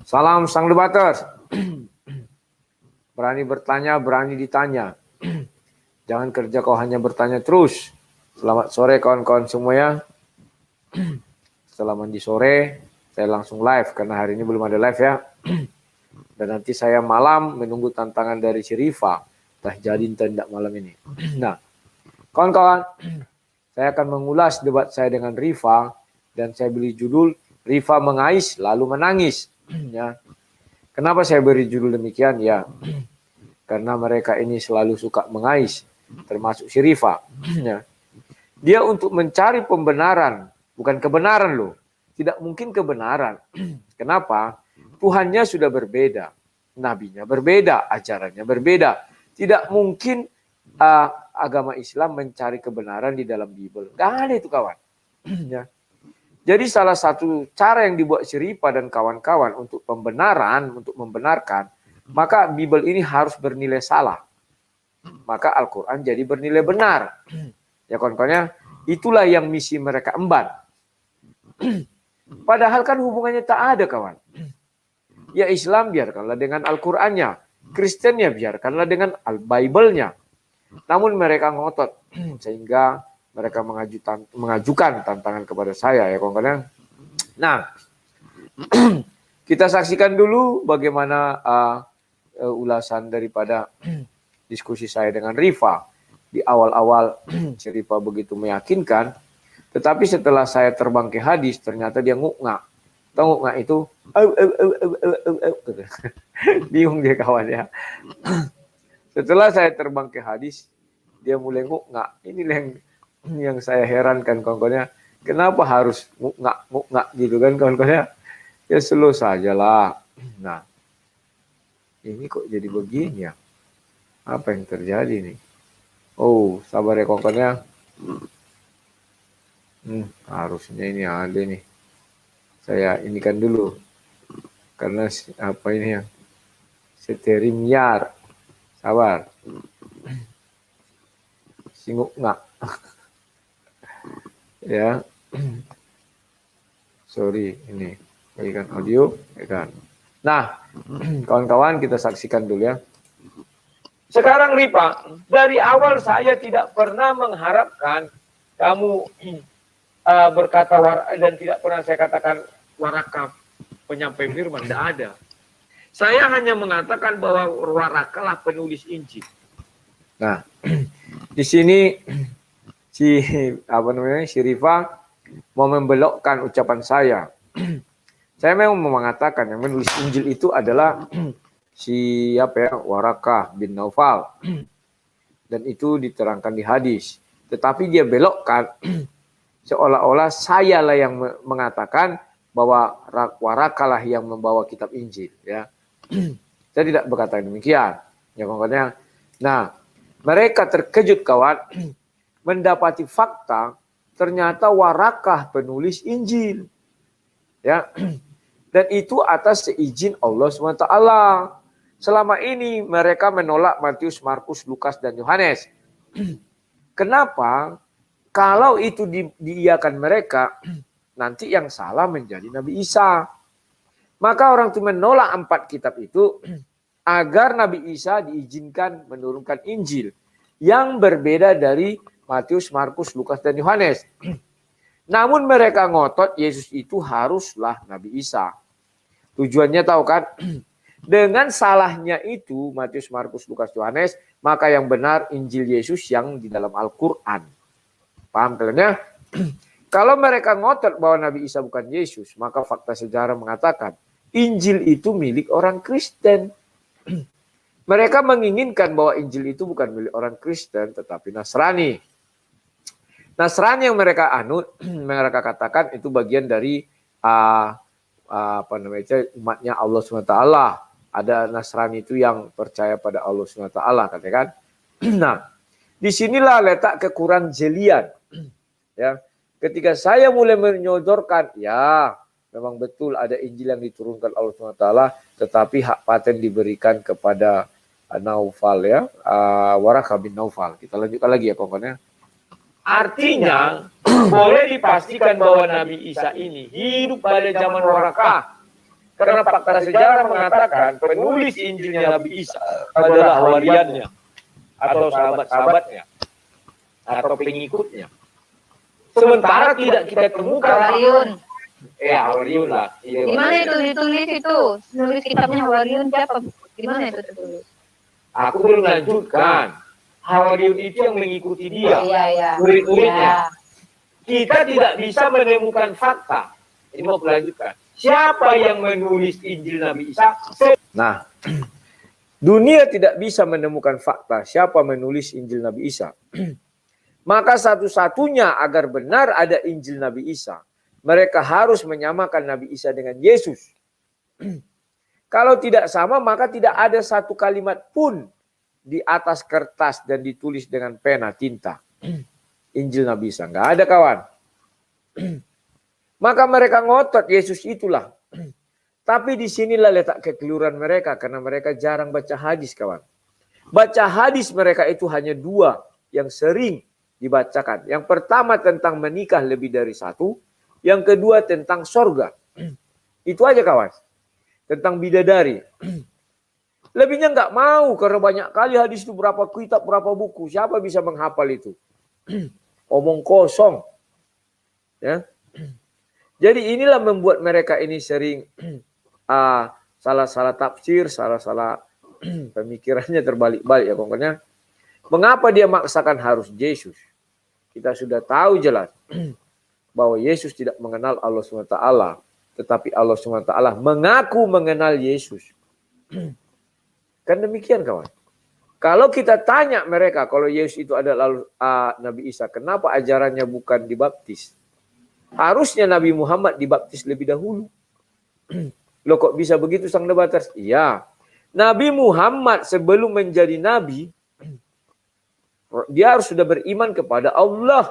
Salam sang debaters. Berani bertanya, berani ditanya. Jangan kerja kau hanya bertanya terus. Selamat sore kawan-kawan semuanya. Setelah mandi sore, saya langsung live karena hari ini belum ada live ya. Dan nanti saya malam menunggu tantangan dari si Rifa. Tah jadi tidak malam ini. Nah, kawan-kawan, saya akan mengulas debat saya dengan Rifa dan saya beri judul Rifa mengais lalu menangis. Ya. Kenapa saya beri judul demikian? Ya, karena mereka ini selalu suka mengais, termasuk si Rifa. Ya. Dia untuk mencari pembenaran, bukan kebenaran loh. Tidak mungkin kebenaran. Kenapa? Tuhannya sudah berbeda, nabinya berbeda, ajarannya berbeda. Tidak mungkin agama Islam mencari kebenaran di dalam Bible. Gak ada itu kawan. Ya. Jadi salah satu cara yang dibuat si Rifa dan kawan-kawan untuk pembenaran, untuk membenarkan, maka Bible ini harus bernilai salah. Maka Al-Quran jadi bernilai benar. Ya kawan-kawannya, itulah yang misi mereka emban. Padahal kan hubungannya tak ada kawan. Ya Islam biarkanlah dengan Al-Qurannya. Kristennya biarkanlah dengan Bible-nya. Namun mereka ngotot. Sehingga mereka mengajukan tantangan kepada saya ya kawan-kawan. Nah, kita saksikan dulu bagaimana ulasan daripada diskusi saya dengan Rifa. Di awal-awal si Rifa begitu meyakinkan, tetapi setelah saya terbang ke hadis ternyata dia nguk-ngak. Tahu nguk-ngak itu? Bingung dia kawan ya. Setelah saya terbang ke hadis, dia mulai nguk-ngak. Ini yang saya herankan kawan-kawannya. Kenapa harus nguk-ngak gitu kan kawan-kawannya? Ya slow sajalah. Nah, ini kok jadi begini ya? Apa yang terjadi nih? Oh, sabar ya kawan-kawannya. Harusnya ini ada nih. Saya inikan dulu. Karena apa ini ya? Seterimyar. Sabar. Singuk nggak? Ya. Sorry, ini. Bagikan audio. Bagikan. Nah, kawan-kawan kita saksikan dulu ya. Sekarang Rifa, dari awal saya tidak pernah mengharapkan kamu berkata dan tidak pernah saya katakan warakah penyampai firman, tidak ada. Saya hanya mengatakan bahwa warakalah penulis Injil. Nah, di sini si Rifa mau membelokkan ucapan saya. Saya memang mengatakan yang menulis Injil itu adalah Warakah bin Naufal. Dan itu diterangkan di hadis. Tetapi dia belokkan seolah-olah saya lah yang mengatakan bahwa Warakalah yang membawa kitab Injil ya. Saya tidak berkata demikian. Ya kawan-kawannya. Nah, mereka terkejut kawan mendapati fakta ternyata Warakah penulis Injil. Ya. Dan itu atas seizin Allah SWT. Selama ini mereka menolak Matius, Markus, Lukas, dan Yohanes. Kenapa? Kalau itu diiyakan mereka, nanti yang salah menjadi Nabi Isa. Maka orang itu menolak 4 kitab itu agar Nabi Isa diizinkan menurunkan Injil yang berbeda dari Matius, Markus, Lukas, dan Yohanes. Namun mereka ngotot Yesus itu haruslah Nabi Isa. Tujuannya tahu kan? Dengan salahnya itu Matius, Markus, Lukas, Yohanes, maka yang benar Injil Yesus yang di dalam Al-Quran. Paham kalian? Kalau mereka ngotot bahwa Nabi Isa bukan Yesus, maka fakta sejarah mengatakan Injil itu milik orang Kristen. Mereka menginginkan bahwa Injil itu bukan milik orang Kristen, tetapi Nasrani. Nasrani yang mereka anut, mereka katakan itu bagian dari umatnya Allah SWT. Ada Nasrani itu yang percaya pada Allah SWT, katakan. Nah, disinilah letak kekurangan jelian. Ya, ketika saya mulai menyodorkan, ya, memang betul ada Injil yang diturunkan Allah SWT, tetapi hak paten diberikan kepada Naufal ya, Warakah bin Naufal. Kita lanjutkan lagi ya kawan-kawan ya. Artinya boleh dipastikan bahwa Nabi Isa ini hidup pada zaman Warakah. Karena fakta sejarah mengatakan penulis Injilnya Nabi Isa adalah hawariannya atau sahabat-sahabatnya atau pengikutnya. Sementara tidak kita temukan Hawariun. Hawariun lah. Di mana itu ditulis itu? Nulis kitabnya Hawariun siapa? Di mana itu tertulis? Aku belum lanjutkan. Hawariun itu yang mengikuti dia. Iya. Murid-muridnya. Kita tidak bisa menemukan fakta. Ini mau melanjutkan. Siapa yang menulis Injil Nabi Isa? Nah, dunia tidak bisa menemukan fakta siapa menulis Injil Nabi Isa. Maka satu-satunya agar benar ada Injil Nabi Isa, mereka harus menyamakan Nabi Isa dengan Yesus. Kalau tidak sama, maka tidak ada satu kalimat pun di atas kertas dan ditulis dengan pena tinta. Injil Nabi Isa. Nggak ada, kawan. Maka mereka ngotot Yesus itulah. Tapi disinilah letak kekeliruan mereka, karena mereka jarang baca hadis, kawan. Baca hadis mereka itu hanya dua yang sering dibacakan. Yang pertama tentang menikah lebih dari satu. Yang kedua tentang sorga. Itu aja, kawan. Tentang bidadari. Lebihnya nggak mau, karena banyak kali hadis itu berapa kitab, berapa buku. Siapa bisa menghafal itu? Omong kosong. Ya. Jadi inilah membuat mereka ini sering salah-salah tafsir, salah-salah pemikirannya terbalik-balik ya pokoknya. Mengapa dia maksakan harus Yesus? Kita sudah tahu jelas bahwa Yesus tidak mengenal Allah SWT, tetapi Allah SWT mengaku mengenal Yesus. Kan demikian, kawan. Kalau kita tanya mereka, kalau Yesus itu adalah Nabi Isa, kenapa ajarannya bukan dibaptis? Harusnya Nabi Muhammad dibaptis lebih dahulu. Loh kok bisa begitu sang debaters? Iya. Nabi Muhammad sebelum menjadi Nabi, dia harus sudah beriman kepada Allah.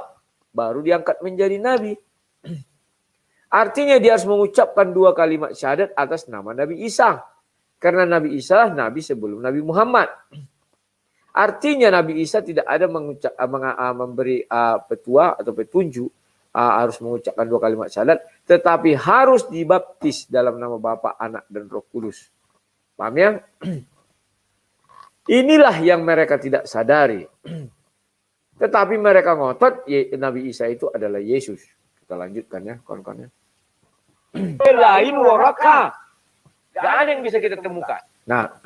Baru diangkat menjadi Nabi. Artinya dia harus mengucapkan 2 kalimat syahadat atas nama Nabi Isa. Karena Nabi Isa Nabi sebelum Nabi Muhammad. Artinya Nabi Isa tidak ada memberi petua atau petunjuk. Harus mengucapkan 2 kalimat syahadat, tetapi harus dibaptis dalam nama Bapa, Anak, dan Roh Kudus. Paham ya? Inilah yang mereka tidak sadari. Tetapi mereka ngotot Nabi Isa itu adalah Yesus. Kita lanjutkan ya, kawan-kawan. Lain Warakah. Gak ada yang bisa kita temukan. Nah,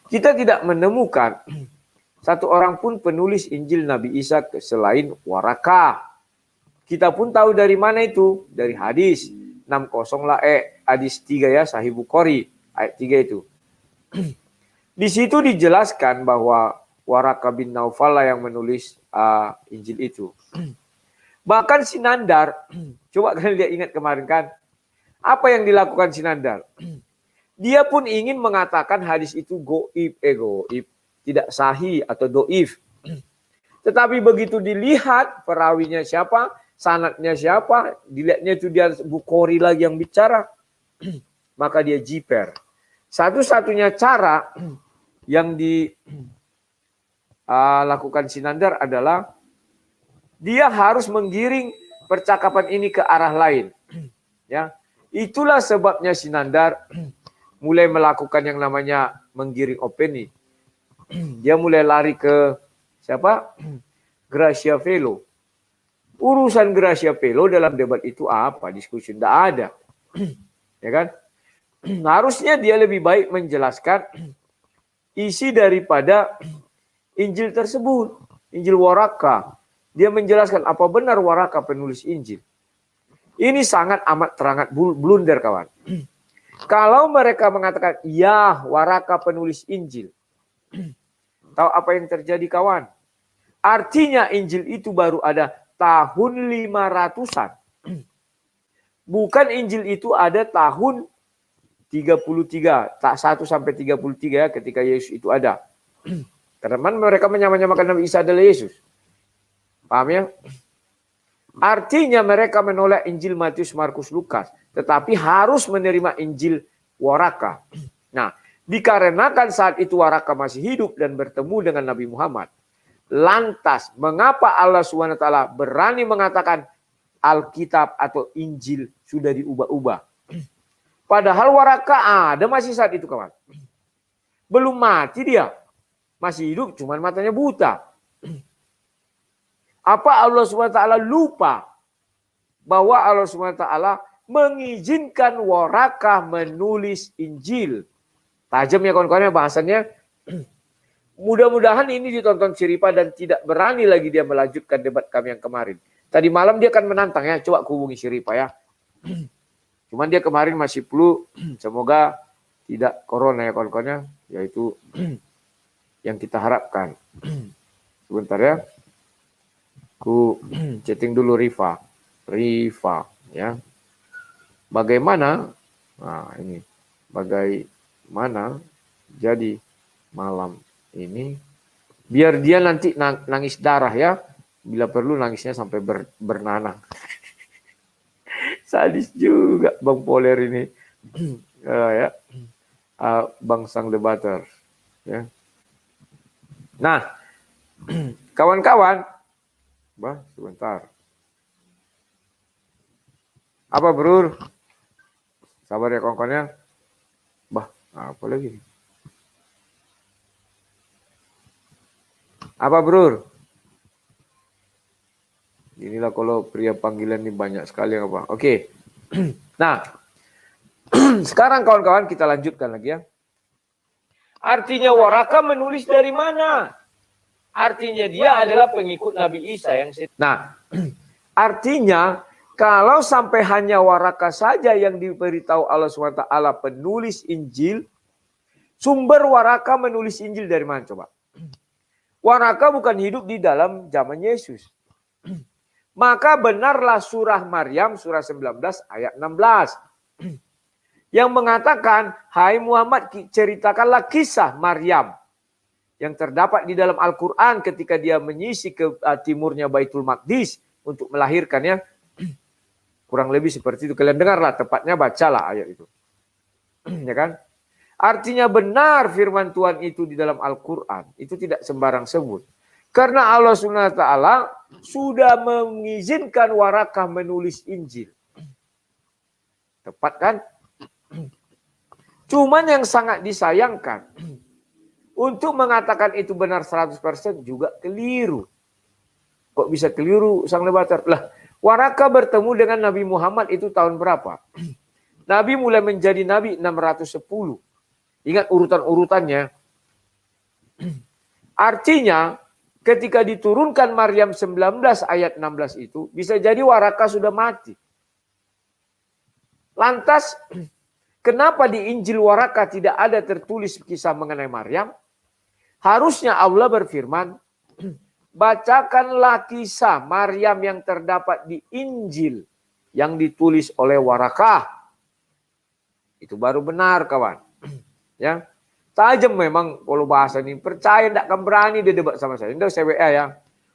kita tidak menemukan satu orang pun penulis Injil Nabi Isa selain Warakah. Kita pun tahu dari mana itu? Dari hadis 60 hadis 3 ya, Sahih Bukhari ayat 3 itu. Di situ dijelaskan bahwa Warakah bin Naufal lah yang menulis Injil itu. Bahkan Sinandar, coba kalian lihat, ingat kemarin kan, apa yang dilakukan Sinandar? Dia pun ingin mengatakan hadis itu goib, tidak sahih atau doif. Tetapi begitu dilihat perawinya siapa, sanadnya siapa, dilihatnya itu dia Bukhari lagi yang bicara, maka dia jiper. Satu-satunya cara yang dilakukan Sinandar adalah dia harus menggiring percakapan ini ke arah lain. Ya, itulah sebabnya Sinandar mulai melakukan yang namanya menggiring opini. Dia mulai lari ke siapa? Gracia Velo. Urusan Gracia Velo dalam debat itu apa? Diskusi tidak ada. Ya kan? Harusnya dia lebih baik menjelaskan isi daripada Injil tersebut. Injil Warakah. Dia menjelaskan apa benar Warakah penulis Injil. Ini sangat amat terangat blunder, kawan. Kalau mereka mengatakan, ya Warakah penulis Injil. Tahu apa yang terjadi, kawan? Artinya Injil itu baru ada tahun 500-an. Bukan Injil itu ada tahun 33, tak 1 sampai 33 ya, ketika Yesus itu ada. Karena mereka menyamakan Nabi Isa adalah Yesus. Paham ya? Artinya mereka menolak Injil Matius, Markus, Lukas, tetapi harus menerima Injil Warakah. Nah, dikarenakan saat itu Warakah masih hidup dan bertemu dengan Nabi Muhammad. Lantas, mengapa Allah SWT berani mengatakan Alkitab atau Injil sudah diubah-ubah. Padahal Waraka ada masih saat itu kawan. Belum mati dia. Masih hidup, cuman matanya buta. Apa Allah SWT lupa bahwa Allah SWT mengizinkan Waraka menulis Injil. Tajam ya kawan-kawan bahasannya. Mudah-mudahan ini ditonton Siripa dan tidak berani lagi dia melanjutkan debat kami yang kemarin. Tadi malam dia kan menantang ya, coba hubungi Siripa ya. Cuman dia kemarin masih flu, semoga tidak corona ya kawan-kawannya, yaitu yang kita harapkan. Sebentar ya. Ku chatting dulu Rifa ya. Bagaimana? Nah, ini. Bagaimana jadi malam ini biar dia nanti nangis darah ya. Bila perlu nangisnya sampai bernanah. Sadis juga Bang Poler ini. Ya. Bang Sang Debater ya. Nah, kawan-kawan, sebentar. Apa bro? Sabar ya kawan-kawannya. Apa lagi? Apa bro? Inilah kalau pria panggilan ini banyak sekali apa. Oke. Nah, sekarang kawan-kawan kita lanjutkan lagi ya. Artinya Waraka menulis dari mana? Artinya dia adalah pengikut Nabi Isa yang Nah, artinya kalau sampai hanya Waraka saja yang diberitahu Allah SWT penulis Injil, sumber Waraka menulis Injil dari mana coba? Waraka bukan hidup di dalam zaman Yesus. Maka benarlah surah Maryam, surah 19 ayat 16. Yang mengatakan, hai Muhammad ceritakanlah kisah Maryam. Yang terdapat di dalam Al-Quran ketika dia menyisi ke timurnya Baitul Maqdis untuk melahirkannya. Kurang lebih seperti itu. Kalian dengarlah, tepatnya bacalah ayat itu. Ya kan? Artinya benar firman Tuhan itu di dalam Al-Quran. Itu tidak sembarang sebut. Karena Allah SWT sudah mengizinkan Waraka menulis Injil. Tepat kan? Cuman yang sangat disayangkan. Untuk mengatakan itu benar 100% juga keliru. Kok bisa keliru Sang Debater? Lah, Waraka bertemu dengan Nabi Muhammad itu tahun berapa? Nabi mulai menjadi Nabi 610. Ingat urutan-urutannya. Artinya ketika diturunkan Maryam 19 ayat 16 itu, bisa jadi Waraka sudah mati. Lantas, kenapa di Injil Waraka tidak ada tertulis kisah mengenai Maryam? Harusnya Allah berfirman, bacakanlah kisah Maryam yang terdapat di Injil yang ditulis oleh Waraka. Itu baru benar kawan. Ya, tajam memang kalau bahasa ini. Percaya tidak akan berani dia debat sama saya. Ini saya WA ya.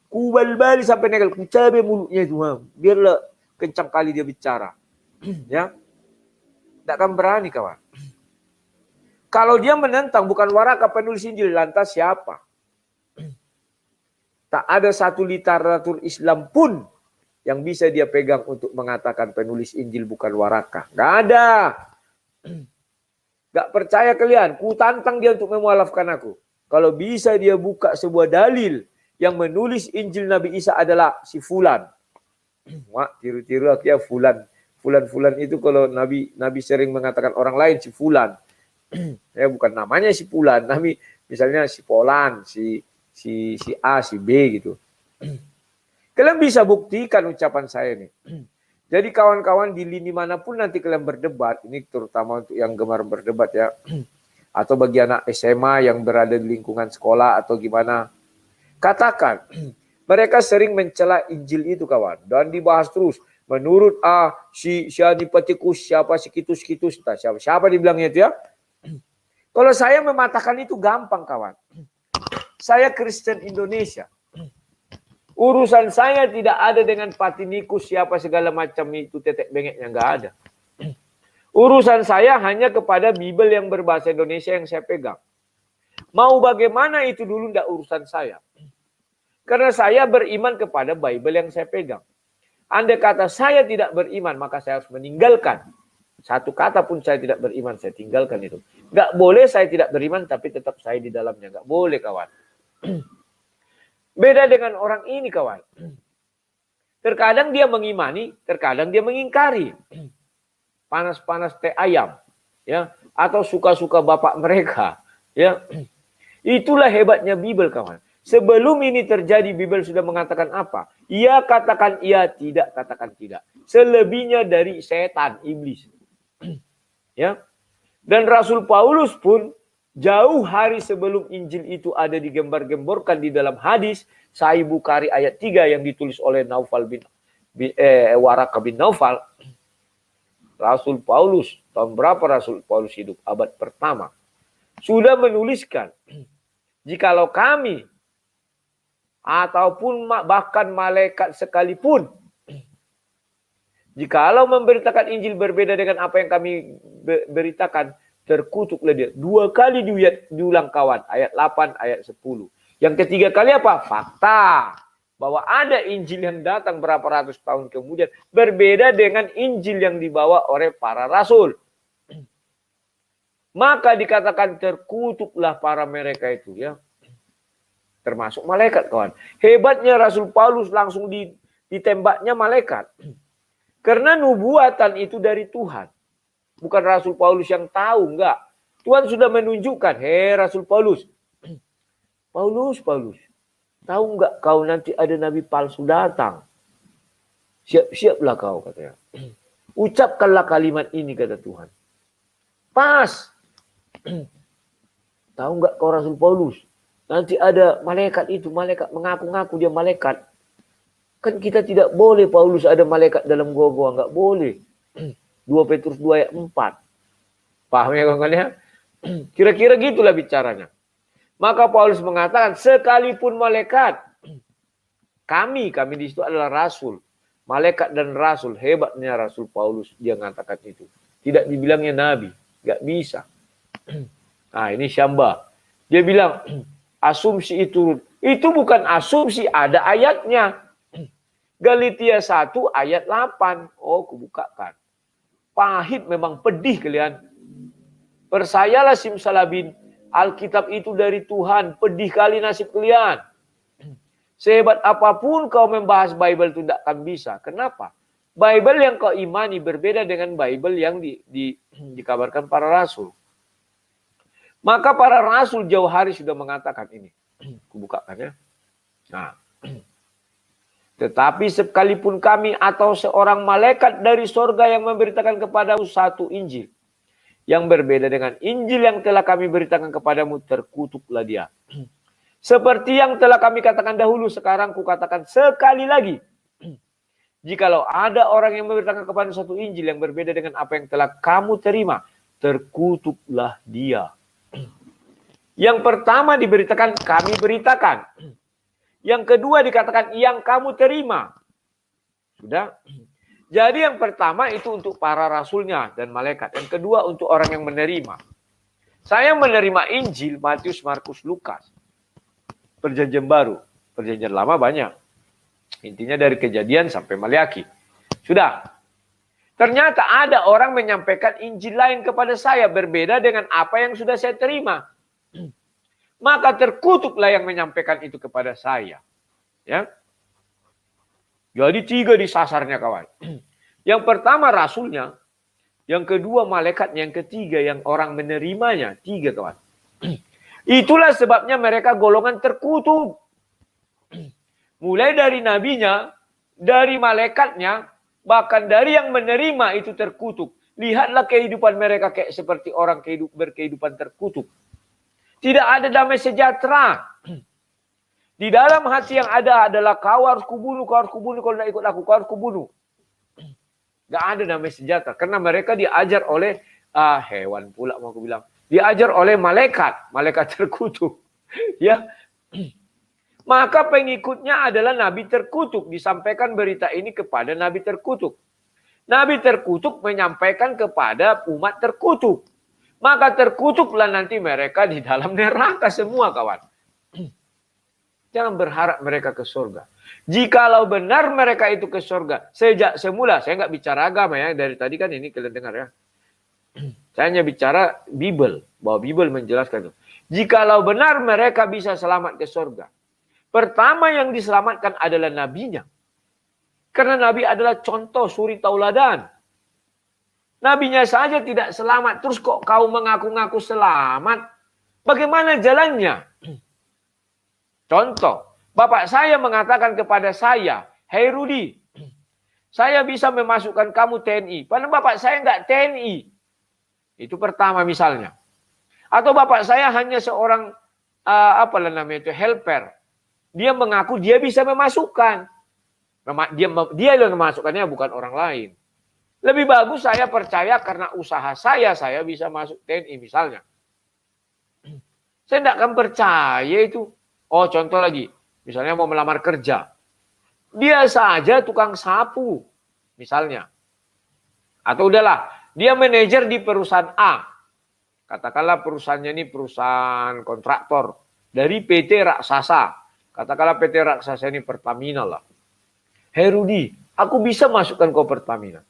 Ku bal-bali sampai negal. Ku cabai mulutnya itu. Biarlah kencang kali dia bicara. Ya, tidak akan berani kawan. Kalau dia menentang bukan Waraka penulis Injil, lantas siapa? Tak ada satu literatur Islam pun yang bisa dia pegang untuk mengatakan penulis Injil bukan Waraka. Gak ada. Gak percaya kalian, ku tantang dia untuk memualafkan aku. Kalau bisa dia buka sebuah dalil yang menulis Injil Nabi Isa adalah si Fulan. Wah, tiru-tiru aku ya Fulan. Fulan itu kalau Nabi sering mengatakan orang lain si Fulan. Ya bukan namanya si Fulan, Nabi misalnya si Polan, si A, si B gitu. Kalian bisa buktikan ucapan saya nih. Jadi kawan-kawan di lini manapun nanti kalian berdebat, ini terutama untuk yang gemar berdebat ya, atau bagi anak SMA yang berada di lingkungan sekolah atau gimana, katakan, mereka sering mencela Injil itu kawan, dan dibahas terus. Menurut si Anipatikus, siapa si Kitus, siapa dibilangnya itu ya. Kalau saya mematahkan itu gampang kawan. Saya Kristen Indonesia. Urusan saya tidak ada dengan Patinikus siapa segala macam itu tetek bengeknya, nggak ada. Urusan saya hanya kepada Bible yang berbahasa Indonesia yang saya pegang. Mau bagaimana itu dulu tidak urusan saya. Karena saya beriman kepada Bible yang saya pegang. Andai kata saya tidak beriman, maka saya harus meninggalkan. Satu kata pun saya tidak beriman, saya tinggalkan itu. Nggak boleh saya tidak beriman, tapi tetap saya di dalamnya. Nggak boleh, kawan. Beda dengan orang ini, kawan. Terkadang dia mengimani, terkadang dia mengingkari. Panas-panas teh ayam, ya, atau suka-suka bapak mereka, ya. Itulah hebatnya Bible, kawan. Sebelum ini terjadi, Bible sudah mengatakan apa? Ia katakan iya, tidak katakan tidak. Selebihnya dari setan, iblis. Ya. Dan Rasul Paulus pun jauh hari sebelum Injil itu ada digembar-gemborkan di dalam hadis Sahih Bukhari ayat 3 yang ditulis oleh Waraka bin Naufal. Rasul Paulus, tahun berapa Rasul Paulus hidup? Abad pertama. Sudah menuliskan, jikalau kami ataupun bahkan malaikat sekalipun, jikalau memberitakan Injil berbeda dengan apa yang kami beritakan, terkutuklah dia. 2 kali diulang, kawan. Ayat 8, ayat 10. Yang ketiga kali apa? Fakta. Bahwa ada Injil yang datang berapa ratus tahun kemudian. Berbeda dengan Injil yang dibawa oleh para rasul. Maka dikatakan terkutuklah para mereka itu, ya. Termasuk malaikat, kawan. Hebatnya Rasul Paulus langsung ditembaknya malaikat. Karena nubuatan itu dari Tuhan. Bukan Rasul Paulus yang tahu, enggak. Tuhan sudah menunjukkan, hei Rasul Paulus. Paulus, tahu enggak kau nanti ada nabi palsu datang. Siap-siaplah kau, katanya. Ucapkanlah kalimat ini, kata Tuhan. Pas. Tahu enggak kau Rasul Paulus? Nanti ada malaikat itu, malaikat mengaku-ngaku dia malaikat. Kan kita tidak boleh Paulus ada malaikat dalam gua-gua, enggak boleh. 2 Petrus 2 ayat 4. Paham ya kawan-kawan ya? Kira-kira gitulah bicaranya. Maka Paulus mengatakan, sekalipun malaikat, kami di situ adalah rasul. Malaikat dan rasul, hebatnya Rasul Paulus, dia mengatakan itu. Tidak dibilangnya nabi, nggak bisa. Nah ini Syamba. Dia bilang, asumsi itu bukan asumsi, ada ayatnya. Galatia 1 ayat 8. Oh, kubukakan. Pahit memang, pedih kalian. Percayalah simsalabim, Alkitab itu dari Tuhan. Pedih kali nasib kalian. Sehebat apapun kau membahas Bible itu tidak akan bisa. Kenapa? Bible yang kau imani berbeda dengan Bible yang dikabarkan para rasul. Maka para rasul jauh hari sudah mengatakan ini. Kubukakan ya. Nah. Tetapi sekalipun kami atau seorang malaikat dari sorga yang memberitakan kepadamu satu Injil yang berbeda dengan Injil yang telah kami beritakan kepadamu, terkutuklah dia. Seperti yang telah kami katakan dahulu, sekarang kukatakan sekali lagi. Jikalau ada orang yang memberitakan kepada satu Injil yang berbeda dengan apa yang telah kamu terima, terkutuklah dia. Yang pertama diberitakan, kami beritakan. Yang kedua dikatakan, yang kamu terima. Sudah? Jadi yang pertama itu untuk para rasulnya dan malaikat. Yang kedua untuk orang yang menerima. Saya menerima Injil, Matius, Markus, Lukas. Perjanjian baru. Perjanjian lama banyak. Intinya dari Kejadian sampai Maliaki. Sudah. Ternyata ada orang menyampaikan Injil lain kepada saya. Berbeda dengan apa yang sudah saya terima. Maka terkutuklah yang menyampaikan itu kepada saya. Ya. Jadi 3 disasarnya, kawan. Yang pertama rasulnya, yang kedua malaikatnya, yang ketiga yang orang menerimanya. 3, kawan. Itulah sebabnya mereka golongan terkutuk. Mulai dari nabinya, dari malaikatnya, bahkan dari yang menerima itu terkutuk. Lihatlah kehidupan mereka kayak seperti orang berkehidupan terkutuk. Tidak ada damai sejahtera. Di dalam hati yang ada adalah kau harus kubunuh, kalau tidak ikut aku, kau harus kubunuh. Gak ada damai sejahtera. Karena mereka diajar oleh, hewan pula mau aku bilang. Diajar oleh malaikat terkutuk. Ya. Maka pengikutnya adalah nabi terkutuk. Disampaikan berita ini kepada nabi terkutuk. Nabi terkutuk menyampaikan kepada umat terkutuk. Maka terkutuklah nanti mereka di dalam neraka semua, kawan. Jangan berharap mereka ke surga. Jikalau benar mereka itu ke surga sejak semula, saya nggak bicara agama ya, dari tadi kan ini kalian dengar ya. Saya hanya bicara Bible, bahwa Bible menjelaskan itu. Jikalau benar mereka bisa selamat ke surga, pertama yang diselamatkan adalah nabinya. Karena nabi adalah contoh suri tauladan. Nabinya saja tidak selamat, terus kok kau mengaku-ngaku selamat? Bagaimana jalannya? Contoh, bapak saya mengatakan kepada saya, "Hei Rudi, saya bisa memasukkan kamu TNI." Padahal bapak saya nggak TNI. Itu pertama misalnya. Atau bapak saya hanya seorang apalah namanya itu, helper. Dia mengaku dia bisa memasukkan. Dia yang memasukkannya, bukan orang lain. Lebih bagus saya percaya karena usaha saya bisa masuk TNI misalnya. Saya tidak akan percaya itu. Oh, contoh lagi. Misalnya mau melamar kerja. Dia saja tukang sapu. Misalnya. Atau udahlah. Dia manajer di perusahaan A. Katakanlah perusahaannya ini perusahaan kontraktor. Dari PT raksasa. Katakanlah PT raksasa ini Pertamina lah. Hei Rudi, aku bisa masukkan kau Pertamina.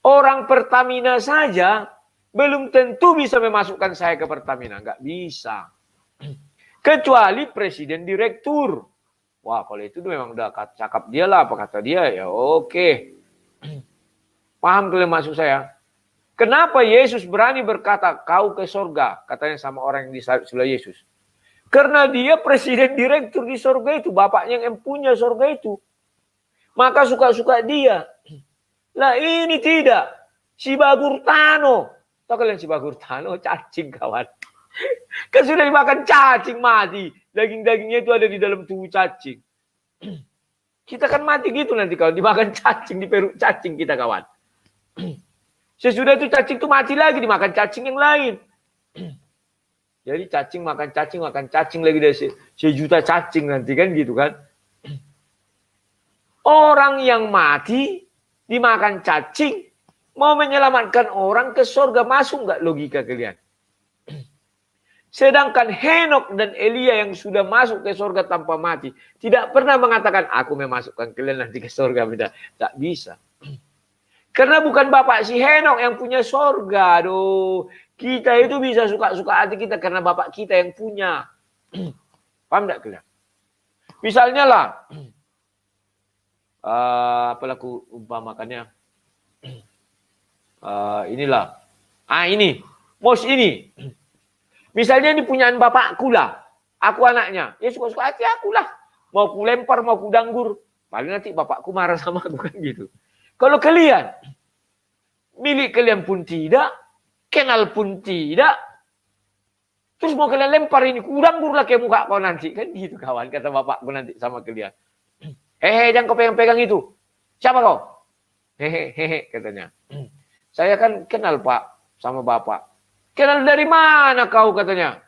Orang Pertamina saja belum tentu bisa memasukkan saya ke Pertamina. Nggak bisa. Kecuali presiden direktur. Wah, kalau itu memang udah cakap dia lah, apa kata dia, ya oke. Paham kalian maksud saya? Kenapa Yesus berani berkata, kau ke surga? Katanya sama orang yang disalib sebelah Yesus. Karena dia presiden direktur di surga itu. Bapaknya yang punya surga itu. Maka suka-suka dia. Lah ini tidak. Si Bagurtano. Tahu kalian si Bagurtano? Cacing kawan. Kan sudah dimakan cacing mati. Daging-dagingnya itu ada di dalam tubuh cacing. Kita kan mati gitu nanti kalau dimakan cacing, di perut cacing kita kawan. Sesudah itu cacing itu mati lagi dimakan cacing yang lain. Jadi cacing makan cacing lagi dari sejuta cacing nanti kan gitu kan. Orang yang mati dimakan cacing mau menyelamatkan orang ke surga, masuk nggak logika kalian? Sedangkan Henok dan Elia yang sudah masuk ke surga tanpa mati tidak pernah mengatakan aku memasukkan kalian nanti ke surga. Tidak bisa. Karena bukan bapak si Henok yang punya surga. Aduh, kita itu bisa suka-suka hati kita karena bapak kita yang punya. Paham tidak kalian? Misalnya lah, apalah aku umpamakannya, inilah, ini, mos ini. Misalnya ini punyaan bapakku lah, aku anaknya, ya suka-suka hati aku lah. Mau ku lempar, mau ku danggur, paling nanti bapakku marah sama aku kan gitu. Kalau kalian, milik kalian pun tidak, kenal pun tidak, terus mau kalian lempar ini, ku danggur lah ke muka kau nanti. Kan gitu kawan, kata bapakku nanti sama kalian. Hehe, jangan kau pegang-pegang itu. Siapa kau? Hehehe, katanya. Saya kan kenal pak, sama bapak. Kenal dari mana kau katanya?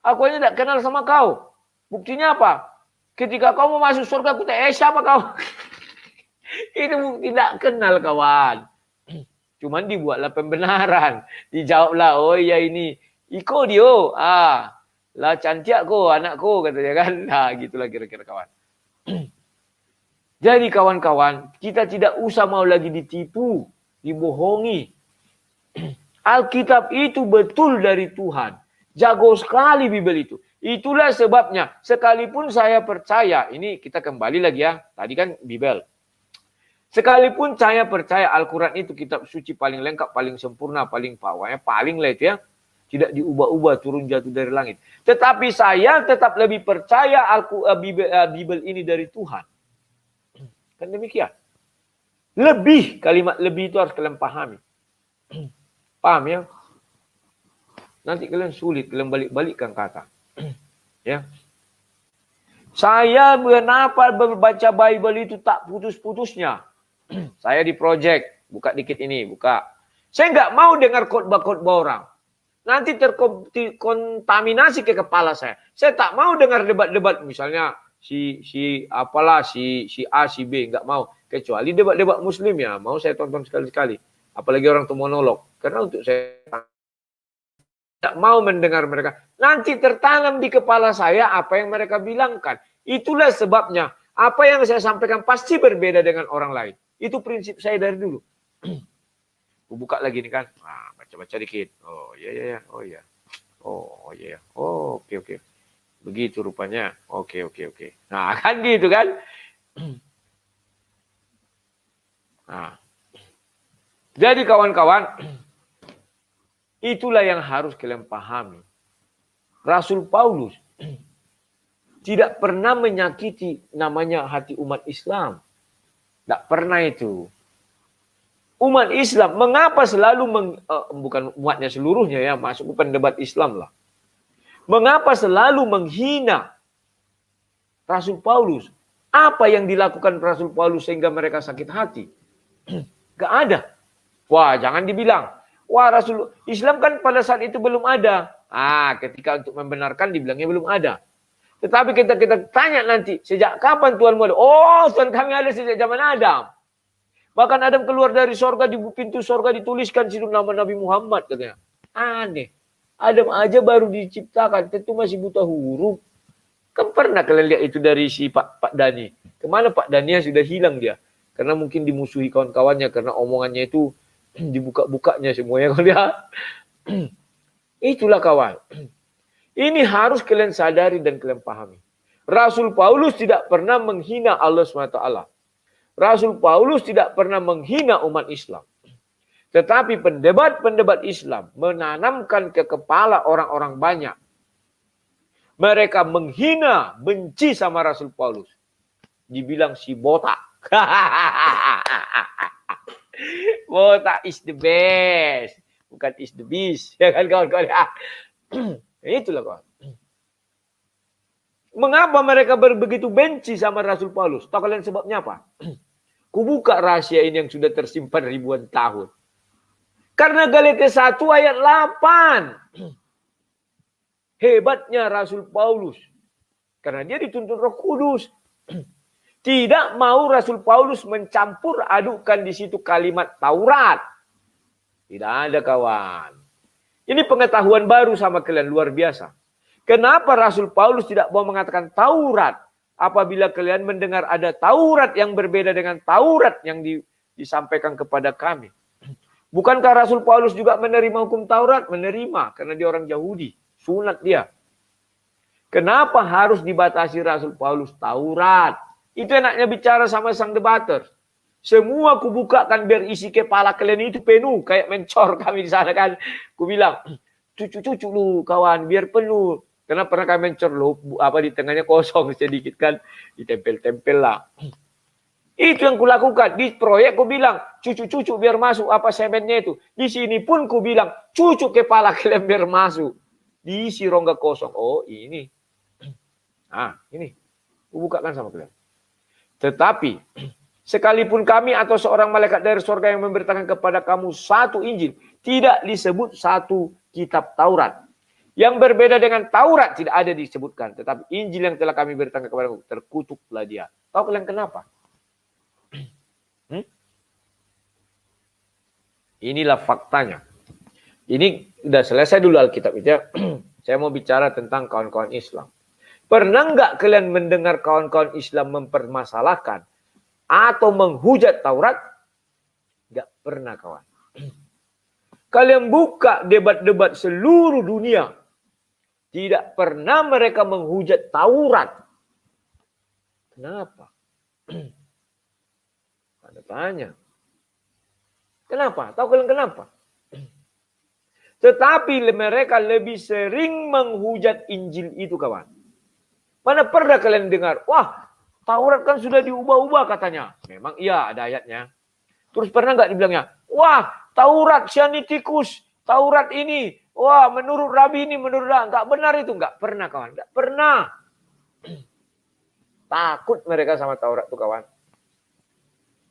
Aku aja tidak kenal sama kau. Buktinya apa? Ketika kau mau masuk surga, aku tanya, siapa kau? Itu bukti tidak kenal kawan. Cuman dibuatlah pembenaran. Dijawablah, oh iya ini. Iko dia. Lah cantik ko, anakku katanya kan. Nah gitulah kira-kira kawan. Jadi kawan-kawan, kita tidak usah mau lagi ditipu, dibohongi. Alkitab itu betul dari Tuhan. Jago sekali Bible itu. Itulah sebabnya, sekalipun saya percaya, ini kita kembali lagi ya, tadi kan Bible. Sekalipun saya percaya Al-Quran itu kitab suci paling lengkap, paling sempurna, paling pawanya, paling lah itu ya. Tidak diubah-ubah, turun jatuh dari langit. Tetapi saya tetap lebih percaya Bible ini dari Tuhan. Kan demikian. Lebih, kalimat lebih itu harus kalian pahami. Paham ya? Nanti kalian sulit, kalian balik-balikkan kata. Ya. Saya kenapa baca Bible itu tak putus-putusnya? Saya di project, buka dikit ini, buka. Saya nggak mau dengar khotbah-khotbah orang. Nanti terkontaminasi ke kepala saya. Saya tak mau dengar debat-debat, misalnya si A, si B, nggak mau. Kecuali debat-debat Muslim ya, mau saya tonton sekali-sekali. Apalagi orang itu monolog. Karena untuk saya tidak mau mendengar mereka. Nanti tertanam di kepala saya apa yang mereka bilangkan. Itulah sebabnya Apa yang saya sampaikan pasti berbeda dengan orang lain. Itu prinsip saya dari dulu. Buka lagi nih kan. Baca-baca dikit. Oh iya. Oh iya. Oh iya. Oh oke. Begitu rupanya. Oke. Nah kan gitu kan. Nah. Jadi kawan-kawan. Itulah yang harus kalian pahami. Rasul Paulus tidak pernah menyakiti namanya hati umat Islam. Tidak pernah itu. Umat Islam, mengapa selalu, bukan umatnya seluruhnya ya, masuk ke pendebat Islam lah. Mengapa selalu menghina Rasul Paulus? Apa yang dilakukan Rasul Paulus sehingga mereka sakit hati? Gak ada. Wah, jangan dibilang. Wah, Rasul Islam kan pada saat itu belum ada. Ketika untuk membenarkan dibilangnya belum ada. Tetapi kita tanya nanti, sejak kapan Tuhanmu ada? Oh, Tuhan kami ada sejak zaman Adam. Bahkan Adam keluar dari sorga, di pintu sorga dituliskan situ nama Nabi Muhammad katanya. Aneh. Adam aja baru diciptakan, tentu masih buta huruf. Kan pernah kalian lihat itu dari si Pak Dani. Kemana Pak Dani sudah hilang dia? Karena mungkin dimusuhi kawan-kawannya, karena omongannya itu dibuka-bukanya semuanya. Itulah kawan. Ini harus kalian sadari dan kalian pahami. Rasul Paulus tidak pernah menghina Allah SWT. Rasul Paulus tidak pernah menghina umat Islam. Tetapi pendebat-pendebat Islam menanamkan ke kepala orang-orang banyak. Mereka menghina, benci sama Rasul Paulus. Dibilang si botak. Botak is the best. Bukan is the beast. Ya kan kawan-kawan? Itulah kawan. Mengapa mereka begitu benci sama Rasul Paulus? Tahu kalian sebabnya apa? Kubuka rahasia ini yang sudah tersimpan ribuan tahun. Karena Galatia 1 ayat 8. Hebatnya Rasul Paulus. Karena dia dituntun Roh Kudus. Tidak mau Rasul Paulus mencampur adukan di situ kalimat Taurat. Tidak ada kawan. Ini pengetahuan baru sama kalian, luar biasa. Kenapa Rasul Paulus tidak mau mengatakan Taurat? Apabila kalian mendengar ada Taurat yang berbeda dengan Taurat yang disampaikan kepada kami. Bukankah Rasul Paulus juga menerima hukum Taurat? Menerima, karena dia orang Yahudi. Sunat dia. Kenapa harus dibatasi Rasul Paulus Taurat? Itu enaknya bicara sama sang debater. Semua kubukakan biar isi kepala kalian itu penuh. Kayak mencor kami di sana kan. Ku bilang, cucu-cucu lu kawan, biar penuh. Karena pernah kami mencor lu, di tengahnya kosong sedikit kan. Ditempel-tempel lah. Itu yang kulakukan. Di proyek ku bilang, cucu-cucu biar masuk semennya itu. Di sini pun ku bilang, cucu kepala kalian biar masuk. Diisi rongga kosong. Oh ini. Ini. Ku bukakan sama kalian. Tetapi, sekalipun kami atau seorang malaikat dari surga yang memberitakan kepada kamu satu Injil, tidak disebut satu kitab Taurat. Yang berbeda dengan Taurat tidak ada disebutkan. Tetapi Injil yang telah kami beritakan kepada kamu, terkutuklah dia. Tahu kalian kenapa? Inilah faktanya. Ini sudah selesai dulu Alkitab itu ya. Saya mau bicara tentang kawan-kawan Islam. Pernah nggak kalian mendengar kawan-kawan Islam mempermasalahkan atau menghujat Taurat? Nggak pernah kawan. Kalian buka debat-debat seluruh dunia. Tidak pernah mereka menghujat Taurat. Kenapa? Ada tanya. Kenapa? Tahu kalian kenapa? Tetapi mereka lebih sering menghujat Injil itu kawan. Mana pernah kalian dengar? Wah, Taurat kan sudah diubah-ubah katanya. Memang iya ada ayatnya. Terus pernah nggak dibilangnya? Wah, Taurat Sinaiticus. Taurat ini. Wah, menurut Rabi ini, menurut nggak benar itu. Nggak pernah kawan. Nggak pernah. Takut mereka sama Taurat tuh kawan.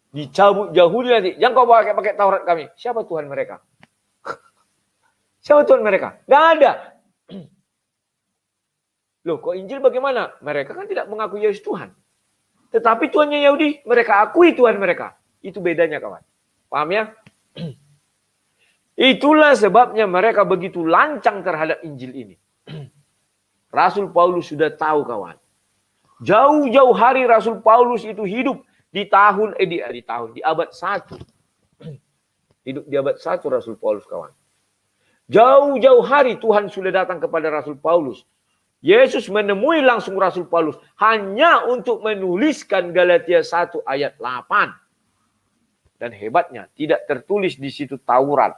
Dicabut Yahudi nanti. Jangan kau pakai Taurat kami. Siapa Tuhan mereka? Siapa Tuhan mereka? Nggak ada. Loh, kok Injil bagaimana? Mereka kan tidak mengakui Yesus Tuhan. Tetapi Tuhannya Yahudi, mereka akui Tuhan mereka. Itu bedanya kawan. Paham ya? Itulah sebabnya mereka begitu lancang terhadap Injil ini. Rasul Paulus sudah tahu kawan. Jauh-jauh hari Rasul Paulus itu hidup di abad 1. Hidup di abad 1 Rasul Paulus, kawan. Jauh-jauh hari Tuhan sudah datang kepada Rasul Paulus. Yesus menemui langsung Rasul Paulus hanya untuk menuliskan Galatia 1 ayat 8. Dan hebatnya tidak tertulis di situ Taurat.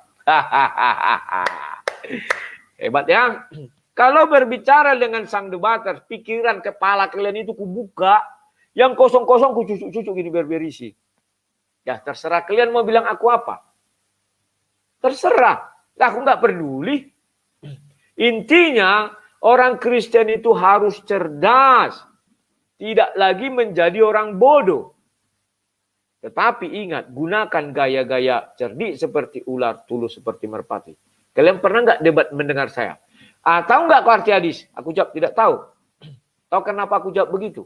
Hebat ya. Kalau berbicara dengan sang debater, pikiran kepala kalian itu kubuka. Yang kosong-kosong kucucuk-cucuk gini biar berisi. Ya terserah kalian mau bilang aku apa. Terserah. Aku nggak peduli. Intinya orang Kristen itu harus cerdas. Tidak lagi menjadi orang bodoh. Tetapi ingat, gunakan gaya-gaya cerdik seperti ular, tulus seperti merpati. Kalian pernah nggak debat mendengar saya? Tahu nggak kau arti hadis? Aku jawab tidak tahu. Tahu kenapa aku jawab begitu?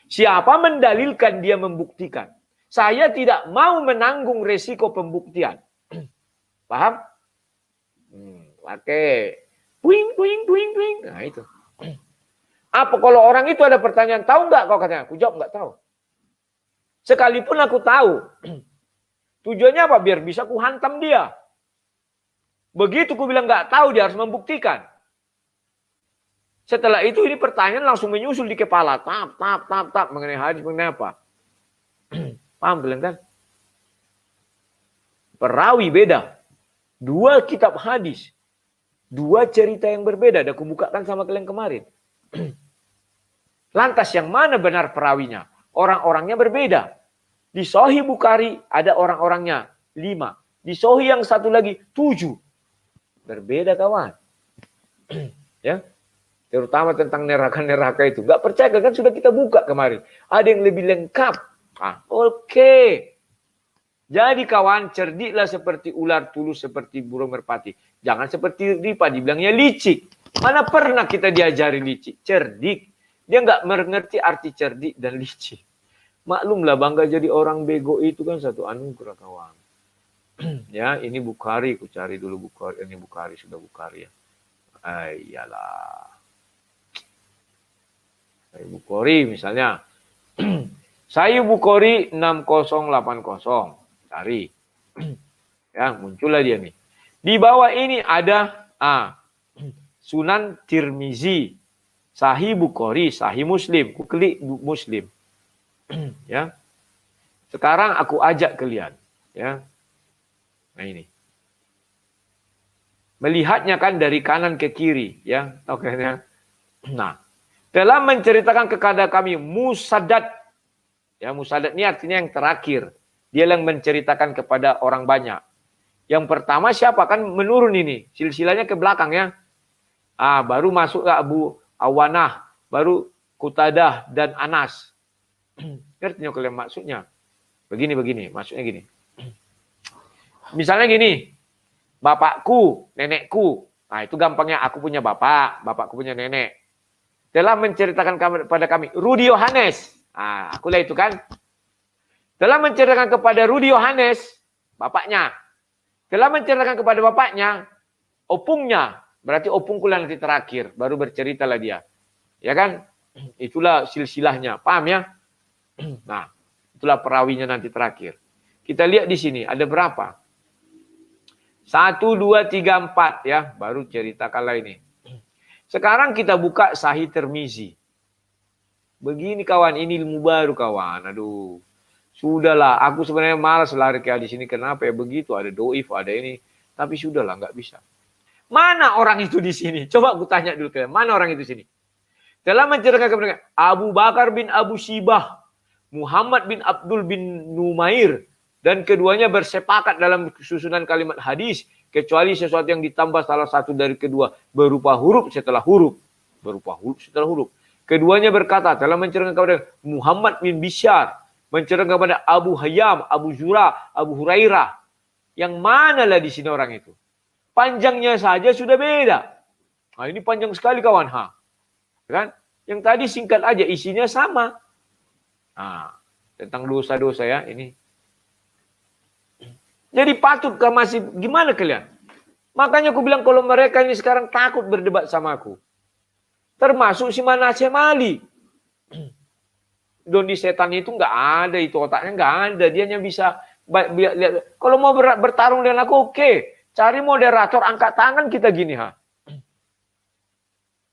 Siapa mendalilkan dia membuktikan. Saya tidak mau menanggung resiko pembuktian. Paham? Oke. Puing. Nah itu. Apa kalau orang itu ada pertanyaan, tahu nggak kau katanya? Aku jawab nggak tahu. Sekalipun aku tahu. Tujuannya apa? Biar bisa ku hantam dia. Begitu ku bilang nggak tahu, dia harus membuktikan. Setelah itu ini pertanyaan langsung menyusul di kepala. Tap. Mengenai hadis, mengenai apa? Paham kalian kan? Perawi beda. Dua kitab hadis. Dua cerita yang berbeda. Ada kubukakan sama kalian kemarin. Lantas yang mana benar perawinya? Orang-orangnya berbeda. Di Sahih Bukhari ada orang-orangnya 5. Di Sahih yang satu lagi 7. Berbeda kawan. Ya. Terutama tentang neraka-neraka itu. Gak percaya kan sudah kita buka kemarin. Ada yang lebih lengkap. Oke. Jadi kawan, cerdiklah seperti ular, tulus seperti burung merpati. Jangan seperti Ripa, dibilangnya licik. Mana pernah kita diajari licik? Cerdik. Dia nggak mengerti arti cerdik dan licik. Maklumlah, bangga jadi orang bego itu kan satu anugerah kawan. Ya, ini Bukhari, aku cari dulu Bukhari. Ini Bukhari, sudah Bukhari ya. Iyalah. Bukhari misalnya. Sahih Bukhari 6080. Cari. Ya, muncullah dia nih. Di bawah ini ada Sunan Tirmizi, Sahih Bukhari, Sahih Muslim. Ku klik Muslim. Ya. Sekarang aku ajak kalian, ya. Nah ini. Melihatnya kan dari kanan ke kiri, ya. Oke ya. Nah, telah menceritakan kepada kami Musaddad. Ya, Musaddad ini artinya yang terakhir. Dia yang menceritakan kepada orang banyak. Yang pertama siapa? Kan menurun ini. Silsilahnya ke belakang ya. Baru masuk ke Abu Awanah. Baru Qutadah dan Anas. Ngerti kalian maksudnya? Begini. Maksudnya gini. Misalnya gini. Bapakku, nenekku. Nah itu gampangnya. Aku punya bapak. Bapakku punya nenek. Telah menceritakan kepada kami. Rudi Yohanes. Akulah itu kan. Telah menceritakan kepada Rudi Yohanes, bapaknya. Telah menceritakan kepada bapaknya, opungnya. Berarti opungku nanti terakhir. Baru berceritalah dia. Ya kan? Itulah silsilahnya. Paham ya? Nah, itulah perawinya nanti terakhir. Kita lihat di sini. Ada berapa? 1, 2, 3, 4 ya. Baru ceritakanlah ini. Sekarang kita buka Sahih Tirmizi. Begini kawan. Ini ilmu baru kawan. Aduh. Sudahlah, aku sebenarnya malas lari ke hadis ini. Kenapa ya begitu? Ada doif, ada ini. Tapi sudahlah, nggak bisa. Mana orang itu di sini? Coba aku tanya dulu kalian. Mana orang itu di sini? Telah menceritakan kepada Abu Bakar bin Abu Shibah, Muhammad bin Abdul bin Numair, dan keduanya bersepakat dalam susunan kalimat hadis, kecuali sesuatu yang ditambah salah satu dari kedua berupa huruf setelah huruf. Keduanya berkata, telah menceritakan kepada Muhammad bin Bishar, menceritakan kepada Abu Hayyam, Abu Zura, Abu Hurairah. Yang manalah di sini orang itu? Panjangnya saja sudah beda. Nah, ini panjang sekali kawan. Kan? Yang tadi singkat aja, isinya sama. Tentang dosa-dosa ya ini. Jadi patut masih gimana kalian? Makanya aku bilang kalau mereka ini sekarang takut berdebat sama aku. Termasuk si Manasya Mali. Doni setan itu nggak ada, itu otaknya nggak ada. Dia hanya bisa lihat. Kalau mau bertarung dengan aku, oke. Cari moderator, angkat tangan kita gini, ha.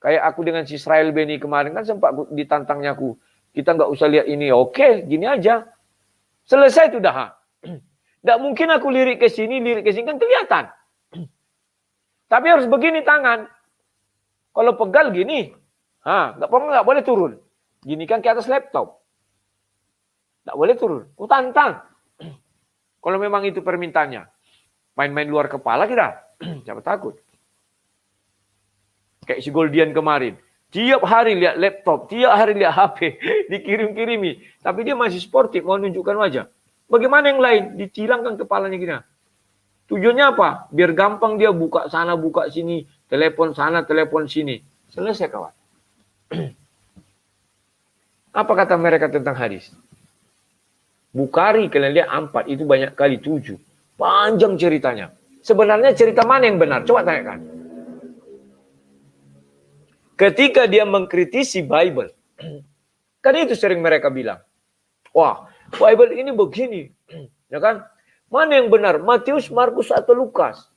Kayak aku dengan si Israel Beni kemarin kan sempat ditantangnya aku. Kita nggak usah lihat ini, oke, gini aja. Selesai itu dah, ha. Nggak mungkin aku lirik ke sini kan kelihatan. Tapi harus begini tangan. Kalau pegal gini, nggak boleh turun. Gini kan ke atas laptop. Nggak boleh turun. Ku tantang. Kalau memang itu permintaannya. Main-main luar kepala kita. Siapa takut. Kayak si Goldian kemarin. Tiap hari lihat laptop. Tiap hari lihat HP. Dikirim-kirimi. Tapi dia masih sportif. Mau nunjukkan wajah. Bagaimana yang lain? Dicilangkan kepalanya gini. Tujuannya apa? Biar gampang dia buka sana, buka sini. Telepon sana, telepon sini. Selesai kawan. Apa kata mereka tentang hadis? Bukhari kalian lihat 4, itu banyak kali 7. Panjang ceritanya. Sebenarnya cerita mana yang benar? Coba tanyakan. Ketika dia mengkritisi Bible. Kan itu sering mereka bilang. Wah, Bible ini begini. Ya kan? Mana yang benar? Matius, Markus, atau Lukas?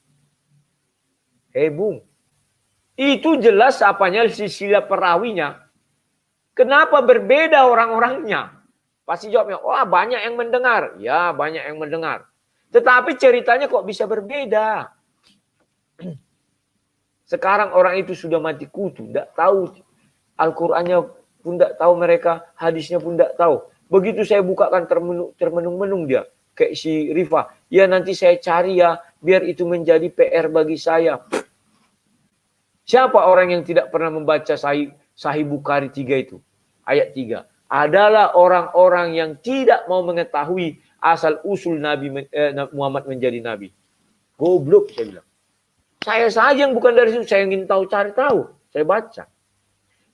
Bung. Itu jelas apanya silsilah perawinya. Kenapa berbeda orang-orangnya? Pasti jawabnya, wah banyak yang mendengar. Ya, banyak yang mendengar. Tetapi ceritanya kok bisa berbeda? Sekarang orang itu sudah mati kutu. Tidak tahu Al-Qurannya pun tidak tahu mereka. Hadisnya pun tidak tahu. Begitu saya bukakan termenung-menung dia. Kayak si Rifa. Ya nanti saya cari ya. Biar itu menjadi PR bagi saya. Siapa orang yang tidak pernah membaca Sahih Bukhari 3 itu? Ayat 3. Adalah orang-orang yang tidak mau mengetahui asal-usul Nabi Muhammad menjadi Nabi. Goblok, saya bilang. Saya saja yang bukan dari situ. Saya ingin tahu, cari tahu. Saya baca.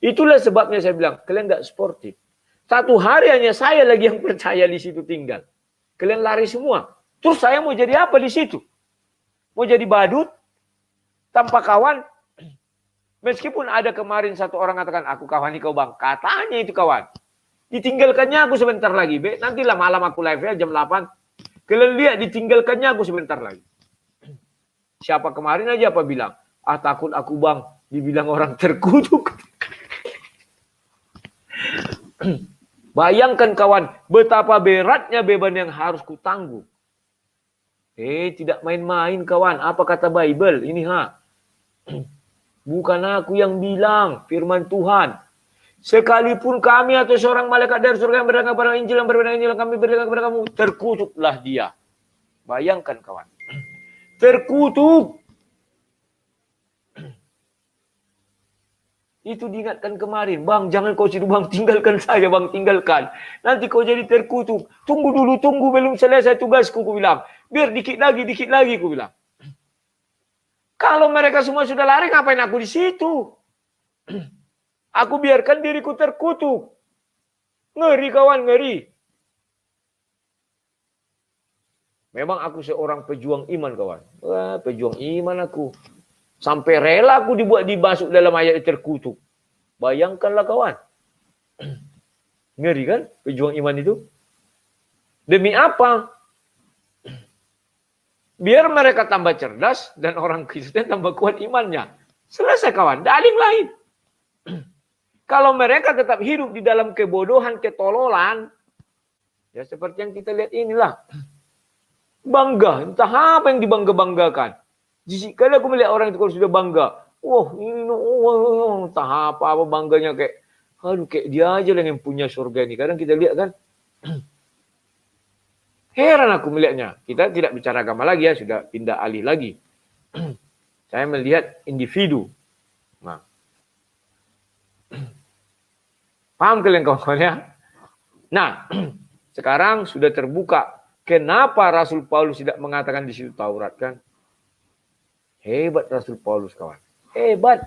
Itulah sebabnya saya bilang, kalian nggak sportif. Satu hari hanya saya lagi yang percaya di situ tinggal. Kalian lari semua. Terus saya mau jadi apa di situ? Mau jadi badut? Tanpa kawan? Meskipun ada kemarin satu orang katakan, aku kawani kau bang. Katanya itu kawan. Ditinggalkannya aku sebentar lagi. Nantilah malam aku live ya jam 8. Kalian lihat ditinggalkannya aku sebentar lagi. Siapa kemarin aja apa bilang? Takut aku bang. Dibilang orang terkutuk. Bayangkan kawan. Betapa beratnya beban yang harus kutanggung. Tidak main-main kawan. Apa kata Bible? Ini Bukan aku yang bilang, firman Tuhan. Sekalipun kami atau seorang malaikat dari surga yang berdagang kepada Injil yang berbeda Injil yang kami berikan kepada kamu, terkutuklah dia. Bayangkan kawan. Terkutuk. Itu diingatkan kemarin. Bang, jangan kau situ bang, tinggalkan saja bang, tinggalkan. Nanti kau jadi terkutuk. Tunggu dulu, tunggu belum selesai tugasku, ku bilang. Biar dikit lagi, ku bilang. Kalau mereka semua sudah lari, ngapain aku di situ? Aku biarkan diriku terkutuk. Ngeri kawan, ngeri. Memang aku seorang pejuang iman kawan. Wah, pejuang iman aku. Sampai rela aku dibuat dibasuh dalam ayat terkutuk. Bayangkanlah kawan. Ngeri kan pejuang iman itu? Demi apa? Biar mereka tambah cerdas dan orang Kristen tambah kuat imannya. Selesai kawan, dalih lain. Kalau mereka tetap hidup di dalam kebodohan, ketololan, ya seperti yang kita lihat inilah. Bangga, entah apa yang dibangga-banggakan. Jijik kali aku melihat orang itu kalau sudah bangga. Wah, ini entah apa bangganya kayak, aduh kayak dia aja yang punya surga ini. Kadang kita lihat kan, heran aku melihatnya. Kita tidak bicara agama lagi ya, sudah pindah alih lagi. Saya melihat individu. Nah, paham kalian kawan-kawan ya? Nah, sekarang sudah terbuka. Kenapa Rasul Paulus tidak mengatakan di situ Taurat kan? Hebat Rasul Paulus kawan. Hebat.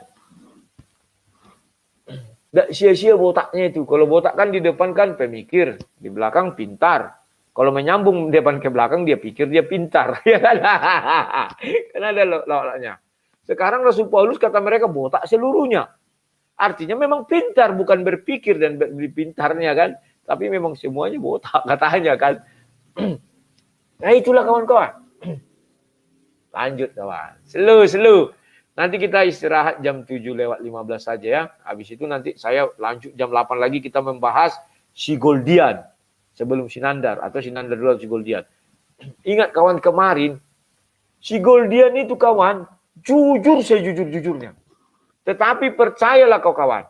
Tidak sia-sia botaknya itu. Kalau botak kan di depan kan pemikir. Di belakang pintar. Kalau menyambung depan ke belakang dia pikir dia pintar. Kan ada lawaknya. Sekarang Rasul Paulus kata mereka botak seluruhnya. Artinya memang pintar. Bukan berpikir dan pintarnya kan. Tapi memang semuanya botak katanya kan. Nah itulah kawan-kawan. Lanjut kawan. Slow. Nanti kita istirahat jam 7:15 saja ya. Habis itu nanti saya lanjut jam 8 lagi kita membahas si Goldian. Sebelum Sinandar atau Sinandar dulu si Goldian. Ingat kawan kemarin, si Goldian itu kawan, jujur sejujur-jujurnya. Tetapi percayalah kau kawan,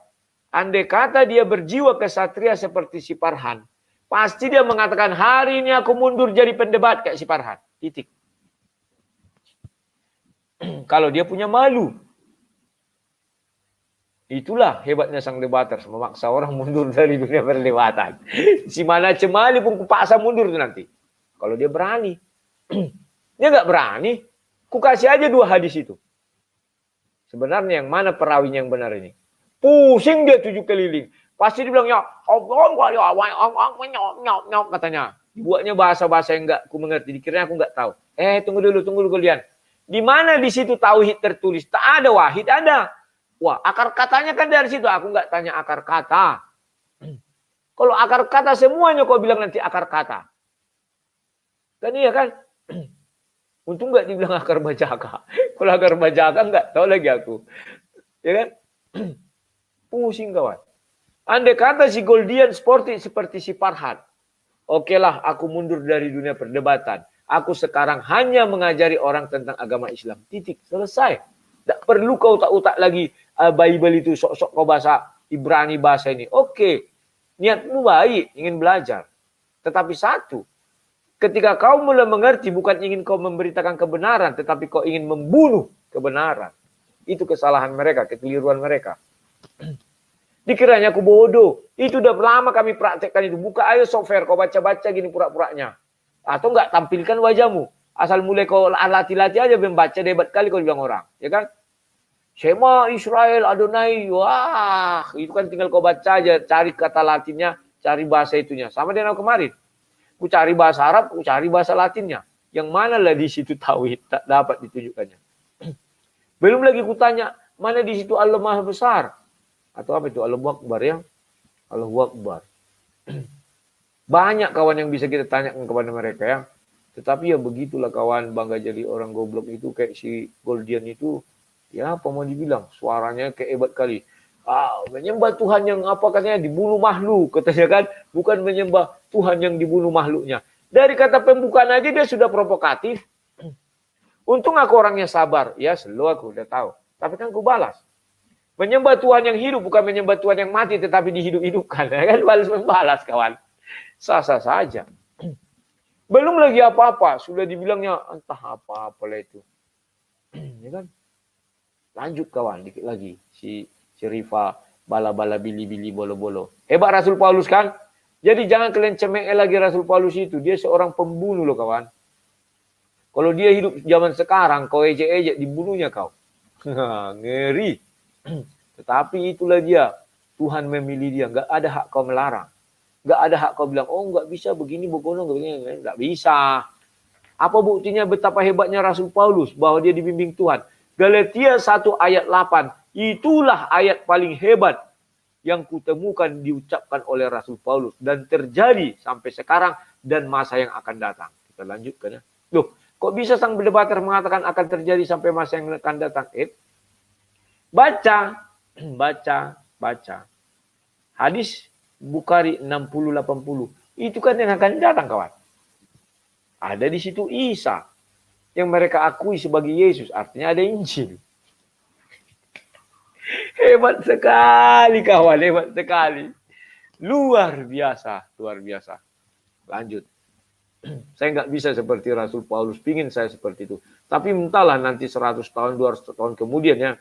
andai kata dia berjiwa kesatria seperti si Farhan, pasti dia mengatakan hari ini aku mundur jadi pendebat kayak si Farhan. Titik. Kalau dia punya malu. Itulah hebatnya sang debater, memaksa orang mundur dari dunia perdebatan. Si mana cemali pun kupaksa mundur itu nanti. Kalau dia berani. Dia nggak berani, ku kasih aja 2 hadis itu. Sebenarnya yang mana perawinya yang benar ini? Pusing dia 7 keliling. Pasti dia bilang, ya, katanya. Dibuatnya bahasa-bahasa yang nggak ku mengerti. Dikiranya aku nggak tahu. Tunggu dulu kalian. Di mana di situ tauhid tertulis? Tak ada wahid, ada. Wah, akar katanya kan dari situ. Aku nggak tanya akar kata. Kalau akar kata semuanya kau bilang nanti akar kata. Kan iya kan? Untung nggak dibilang akar bajaka. Kalau akar bajaka nggak tahu lagi aku. Ya kan? Pusing kawan. Andai kata si Goldian seperti si Farhan. Oke lah, aku mundur dari dunia perdebatan. Aku sekarang hanya mengajari orang tentang agama Islam. Titik. Selesai. Tak perlu kau utak lagi Bible itu. Sok-sok kau bahasa Ibrani bahasa ini. Oke. Niatmu baik. Ingin belajar. Tetapi satu. Ketika kau mulai mengerti. Bukan ingin kau memberitakan kebenaran. Tetapi kau ingin membunuh kebenaran. Itu kesalahan mereka. Kekeliruan mereka. Dikiranya aku bodoh. Itu udah lama kami praktekkan itu. Buka ayo software. Kau baca-baca gini pura-puranya. Atau enggak tampilkan wajahmu. Asal mulai kau latih-latih aja membaca debat kali kau bilang orang. Ya kan? Shema Israel Adonai. Wah, itu kan tinggal kau baca aja. Cari kata latinnya, cari bahasa itunya. Sama dengan kemarin. Ku cari bahasa Arab, ku cari bahasa latinnya. Yang mana lah di situ tauhid tak dapat ditunjukkannya. Belum lagi ku tanya, mana di situ Allah Maha Besar? Atau apa itu? Allahu Akbar ya? Allahu Akbar. Banyak kawan yang bisa kita tanyakan kepada mereka ya. Tetapi ya begitulah kawan, bangga jadi orang goblok itu kayak si Goldian itu. Ya apa mau dibilang, suaranya kayak hebat kali. Menyembah Tuhan yang apa katanya dibunuh makhluk. Katanya kan, bukan menyembah Tuhan yang dibunuh makhluknya. Dari kata pembukaan aja dia sudah provokatif. Untung aku orangnya sabar. Ya selalu aku udah tahu. Tapi kan aku balas. Menyembah Tuhan yang hidup bukan menyembah Tuhan yang mati tetapi dihidup-hidupkan. Ya kan balas membalas kawan. Sah-sah saja. Belum lagi apa-apa. Sudah dibilangnya entah apa-apa lah itu. Ya kan? Lanjut kawan. Dikit lagi. Si Rifa. Bala-bala bili-bili bolo-bolo. Hebat Rasul Paulus kan? Jadi jangan kalian cemeng lagi Rasul Paulus itu. Dia seorang pembunuh loh kawan. Kalau dia hidup zaman sekarang. Kau ejek-ejek dibunuhnya kau. Ngeri. Tetapi itulah dia. Tuhan memilih dia. Nggak ada hak kau melarang. Nggak ada hak kau bilang, oh nggak bisa begini, begono, begini. Nggak bisa. Apa buktinya betapa hebatnya Rasul Paulus bahwa dia dibimbing Tuhan? Galatia 1 ayat 8. Itulah ayat paling hebat yang kutemukan diucapkan oleh Rasul Paulus. Dan terjadi sampai sekarang dan masa yang akan datang. Kita lanjutkan ya. Loh, kok bisa sang berdebater mengatakan akan terjadi sampai masa yang akan datang? Baca. Hadis Bukhari 60-80. Itu kan yang akan datang kawan. Ada di situ Isa. Yang mereka akui sebagai Yesus. Artinya ada Injil. Hebat sekali kawan. Hebat sekali. Luar biasa. Lanjut. Saya nggak bisa seperti Rasul Paulus. Pingin saya seperti itu. Tapi entahlah nanti 100 tahun, 200 tahun kemudian ya.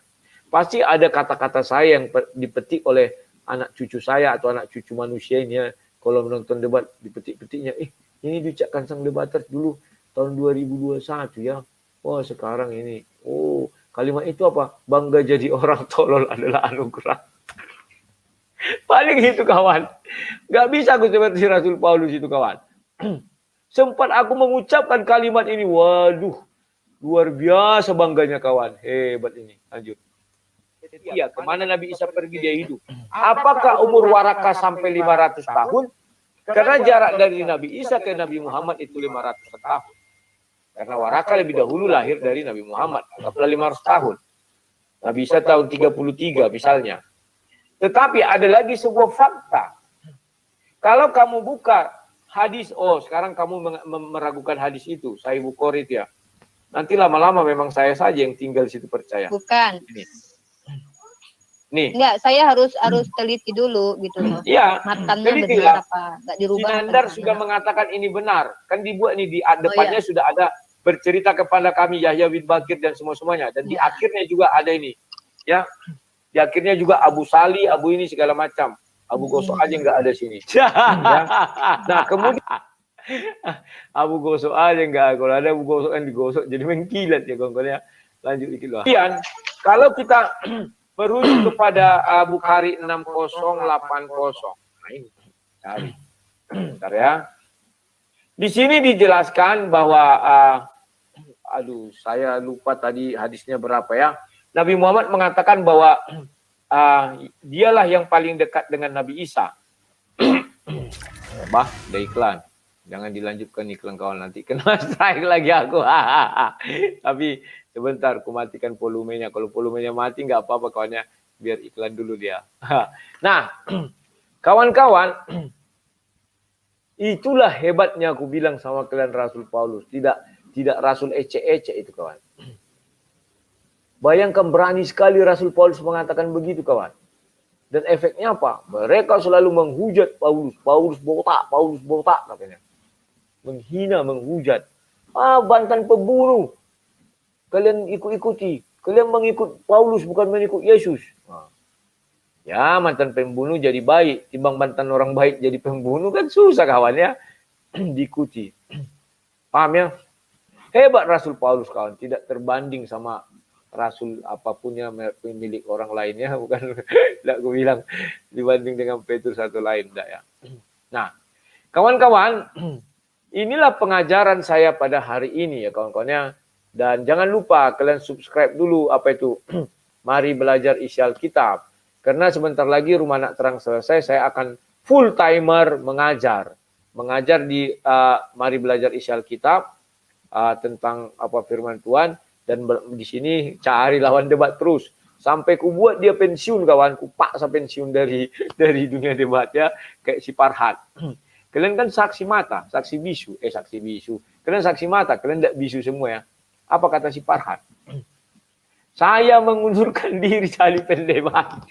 Pasti ada kata-kata saya yang dipetik oleh anak cucu saya atau anak cucu manusia ini ya, kalau menonton debat dipetik-petiknya, ini diucapkan sang debater dulu tahun 2021 ya. Oh sekarang ini, oh kalimat itu apa? Bangga jadi orang tolol adalah anugerah. Paling itu kawan. Gak bisa aku seperti Rasul Paulus itu kawan. Sempat aku mengucapkan kalimat ini, waduh, luar biasa bangganya kawan. Hebat ini. Lanjut. Iya, kemana Nabi Isa pergi dia hidup? Apakah umur Waraka sampai 500 tahun? Karena jarak dari Nabi Isa ke Nabi Muhammad itu 500 tahun. Karena Waraka lebih dahulu lahir dari Nabi Muhammad. Anggaplah 500 tahun. Nabi Isa tahun 33 misalnya. Tetapi ada lagi sebuah fakta. Kalau kamu buka hadis, oh sekarang kamu meragukan hadis itu, Sahih Bukhari itu ya. Nanti lama-lama memang saya saja yang tinggal di situ percaya. Bukan. Nih. Enggak, saya harus teliti dulu gitu loh. Iya. Matannya Teliti benar lah. apa? Enggak dirubah. Sinandar sudah mengatakan ini benar. Kan dibuat nih di depannya sudah ada bercerita kepada kami Yahya bin Bakir dan semua-semuanya. Dan di akhirnya juga ada ini. Ya. Di akhirnya juga Abu Sali, Abu ini segala macam. Abu Gosok aja nggak ada sini. Ya. Nah kemudian Abu Gosok aja nggak. Kalau ada Abu Gosok kan digosok jadi mengkilat ya kawan-kawan ya. Lanjut dikit lah. Kemudian kalau kita merujuk kepada Bukhari 6080. Nah ini cari. Bentar ya. Di sini dijelaskan bahwa aduh saya lupa tadi hadisnya berapa ya. Nabi Muhammad mengatakan bahwa dialah yang paling dekat dengan Nabi Isa. Bah, ada iklan. Jangan dilanjutkan iklan kawan, nanti kena strike lagi aku. Tapi sebentar, aku matikan volumenya. Kalau volumenya mati nggak apa-apa kawannya, biar iklan dulu dia. Nah, kawan-kawan, itulah hebatnya aku bilang sama kalian Rasul Paulus. Tidak Rasul ece-ece itu kawan. Bayangkan berani sekali Rasul Paulus mengatakan begitu kawan. Dan efeknya apa? Mereka selalu menghujat Paulus. Paulus botak katanya. Menghina, menghujat. Bantan pembunuh. Kalian ikut-ikuti. Kalian mengikut Paulus bukan mengikut Yesus. Ya mantan pembunuh jadi baik. Timbang mantan orang baik jadi pembunuh kan susah kawan ya. Diikuti. Paham ya? Hebat Rasul Paulus kawan. Tidak terbanding sama Rasul apapun ya pemilik orang lainnya. Bukan tidak aku bilang dibanding dengan Petrus satu lain. Tidak ya. Nah kawan-kawan. Inilah pengajaran saya pada hari ini ya kawan-kawannya. Dan jangan lupa kalian subscribe dulu apa itu. Mari belajar isi Alkitab. Karena sebentar lagi Rumah Anak Terang selesai. Saya akan full timer mengajar. Mengajar di Mari Belajar Isi Alkitab. Tentang apa firman Tuhan. Dan di sini cari lawan debat terus. Sampai ku buat dia pensiun kawan. Ku paksa pensiun dari dunia debat ya. Kayak si Farhad. Kalian kan saksi mata, saksi bisu. Saksi bisu. Kalian saksi mata, kalian tidak bisu semua ya. Apa kata si Farhad? Saya mengundurkan diri dari pendebat.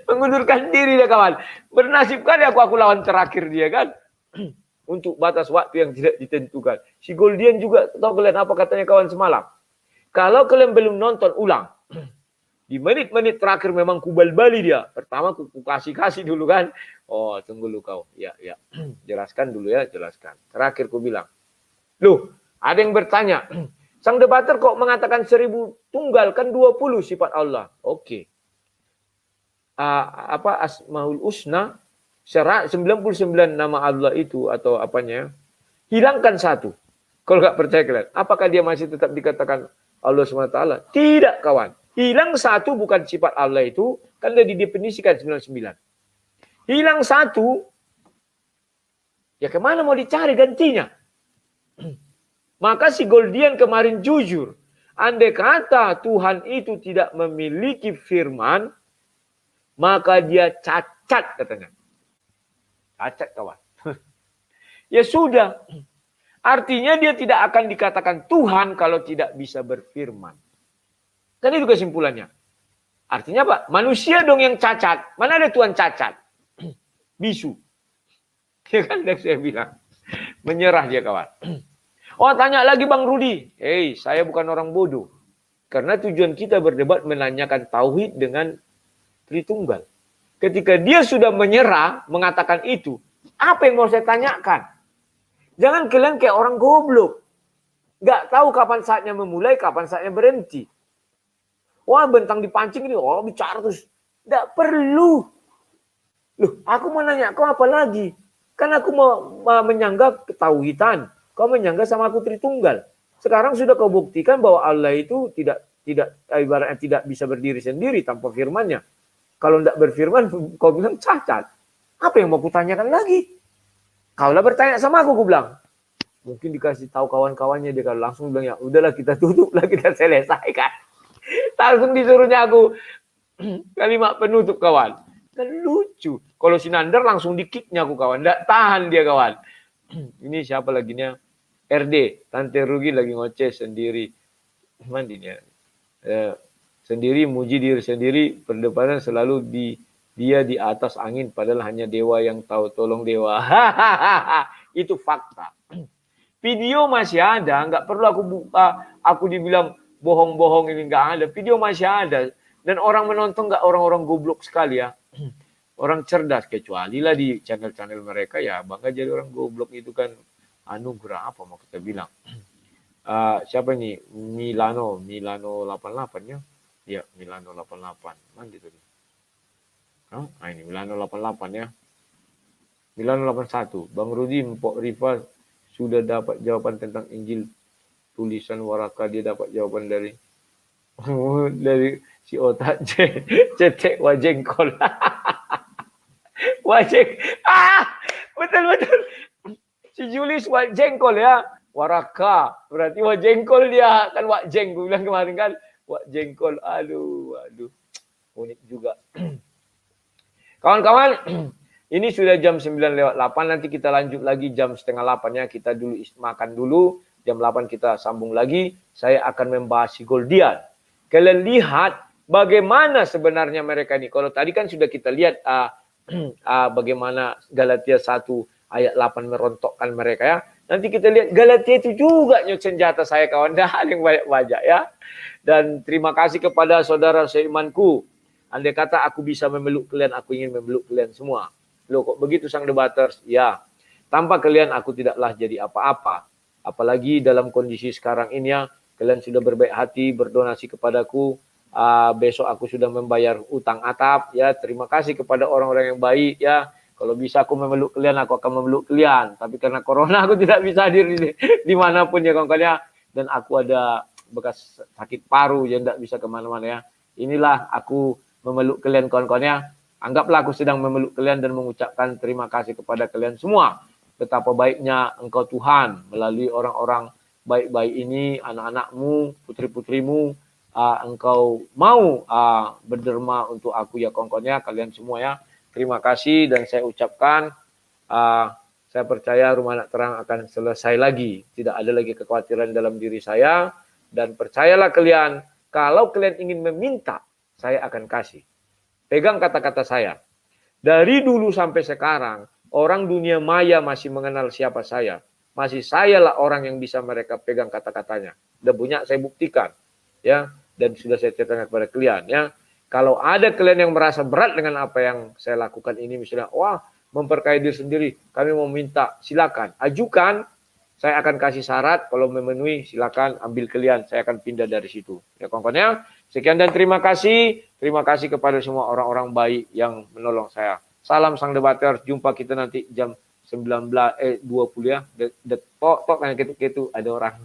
Mengundurkan diri dia kawan. Bernasib kali aku lawan terakhir dia kan. Untuk batas waktu yang tidak ditentukan. Si Goldian juga, tahu kalian apa katanya kawan semalam? Kalau kalian belum nonton, ulang. Di menit-menit terakhir memang kubal-bali dia. Pertama ku kasih dulu kan. Oh tunggu lu kau. Ya. Jelaskan dulu ya, jelaskan. Terakhir ku bilang. Loh, ada yang bertanya. Sang debater kok mengatakan 1000 tunggal kan 20 sifat Allah. Oke. Asmaul Husna 99 nama Allah itu atau apanya, hilangkan satu. Kalau nggak percaya kalian, apakah dia masih tetap dikatakan Allah SWT? Tidak kawan. Hilang satu bukan sifat Allah itu, kan sudah didefinisikan 99. Hilang satu, ya kemana mau dicari gantinya? Maka si Goldian kemarin jujur. Andai kata Tuhan itu tidak memiliki firman, maka dia cacat katanya. Cacat kawan. Ya sudah. Artinya dia tidak akan dikatakan Tuhan kalau tidak bisa berfirman. Kan itu kesimpulannya. Artinya apa? Manusia dong yang cacat. Mana ada Tuhan cacat? Bisu. Ya kan saya bilang. Menyerah dia kawan. Oh tanya lagi Bang Rudi. Saya bukan orang bodoh. Karena tujuan kita berdebat menanyakan tauhid dengan Tritunggal. Ketika dia sudah menyerah, mengatakan itu, apa yang mau saya tanyakan? Jangan kalian kayak orang goblok. Nggak tahu kapan saatnya memulai, kapan saatnya berhenti. Wah, bentang dipancing ini, bicara terus. Nggak perlu. Loh, aku mau nanya, kau apa lagi? Kan aku mau menyanggah ketauhidan. Kau menyanggah sama aku Tritunggal. Sekarang sudah kau buktikan bahwa Allah itu tidak ibaratnya tidak bisa berdiri sendiri tanpa firman-Nya. Kalau tidak berfirman, kau bilang cacat. Apa yang mau kutanyakan lagi? Kaulah bertanya sama aku bilang. Mungkin dikasih tahu kawan-kawannya, dia kalau langsung bilang, ya udahlah kita tutup lah, kita selesaikan. Langsung disuruhnya aku kalimat penutup kawan. Kan lucu. Kalau Sinandar langsung di-kicknya aku kawan. Nggak tahan dia kawan. Ini siapa lagi nya? RD. Tante Rugi lagi ngoceh sendiri. Mandinya. Sendiri muji diri sendiri. Perdebatan selalu dia di atas angin. Padahal hanya dewa yang tahu. Tolong dewa. Itu fakta. Video masih ada. Nggak perlu aku buka. Aku dibilang bohong-bohong ini nggak ada. Video masih ada. Dan orang menonton nggak orang-orang goblok sekali ya. Orang cerdas. Kecuali lah di channel-channel mereka ya. Bangga jadi orang goblok itu kan anugerah apa mau kita bilang. Siapa ini? Milano 88 ya. Ya, Milano 88. Mana itu? Ini Milano 88 ya. Milano 81. Bang Rudi, Mpok Rifa sudah dapat jawaban tentang Injil tulisan Waraka, dia dapat jawaban dari si otak cetek wajengkol. Wajeng. Betul. Si Julius wajengkol ya. Waraka. Berarti wajengkol dia. Kan wajeng. Gue bilang kemarin kan. Wajengkol. Aduh. Unik juga. Kawan-kawan. Ini sudah jam 9:08. Nanti kita lanjut lagi jam 7:30 ya. Kita dulu makan dulu. Jam 8 kita sambung lagi. Saya akan membahas si Goldian. Kalian lihat bagaimana sebenarnya mereka ini. Kalau tadi kan sudah kita lihat bagaimana Galatia 1 ayat 8 merontokkan mereka ya. Nanti kita lihat Galatia itu juga nyut senjata saya kawan. Dah yang banyak wajah ya. Dan terima kasih kepada saudara seimanku. Andai kata aku bisa memeluk kalian, aku ingin memeluk kalian semua. Loh kok begitu sang debaters? Ya, tanpa kalian aku tidaklah jadi apa-apa. Apalagi dalam kondisi sekarang ini ya, kalian sudah berbaik hati, berdonasi kepadaku. Besok aku sudah membayar utang atap. Ya, terima kasih kepada orang-orang yang baik ya. Kalau bisa aku memeluk kalian, aku akan memeluk kalian. Tapi karena corona aku tidak bisa hadir dimanapun ya kawan-kawan ya. Dan aku ada bekas sakit paru yang tidak bisa kemana-mana ya. Inilah aku memeluk kalian kawan-kawan ya. Anggaplah aku sedang memeluk kalian dan mengucapkan terima kasih kepada kalian semua. Betapa baiknya Engkau Tuhan melalui orang-orang baik-baik ini, anak-anakmu, putri-putrimu, Engkau mau berderma untuk aku ya kawan-kawan, kalian semua ya. Terima kasih dan saya ucapkan, saya percaya Rumah Anak Terang akan selesai lagi. Tidak ada lagi kekhawatiran dalam diri saya. Dan percayalah kalian, kalau kalian ingin meminta, saya akan kasih. Pegang kata-kata saya. Dari dulu sampai sekarang, orang dunia maya masih mengenal siapa saya. Masih sayalah orang yang bisa mereka pegang kata-katanya. Dan banyak saya buktikan. Ya, dan sudah saya ceritakan kepada kalian. Ya, kalau ada kalian yang merasa berat dengan apa yang saya lakukan ini, misalnya, wah, memperkaya diri sendiri, kami mau minta, silakan. Ajukan, saya akan kasih syarat, kalau memenuhi, silakan ambil kalian. Saya akan pindah dari situ. Ya, kawan-kawan. Sekian dan terima kasih. Terima kasih kepada semua orang-orang baik yang menolong saya. Salam sang debater. Jumpa kita nanti jam 20 ya. Tok kan gitu ada orang.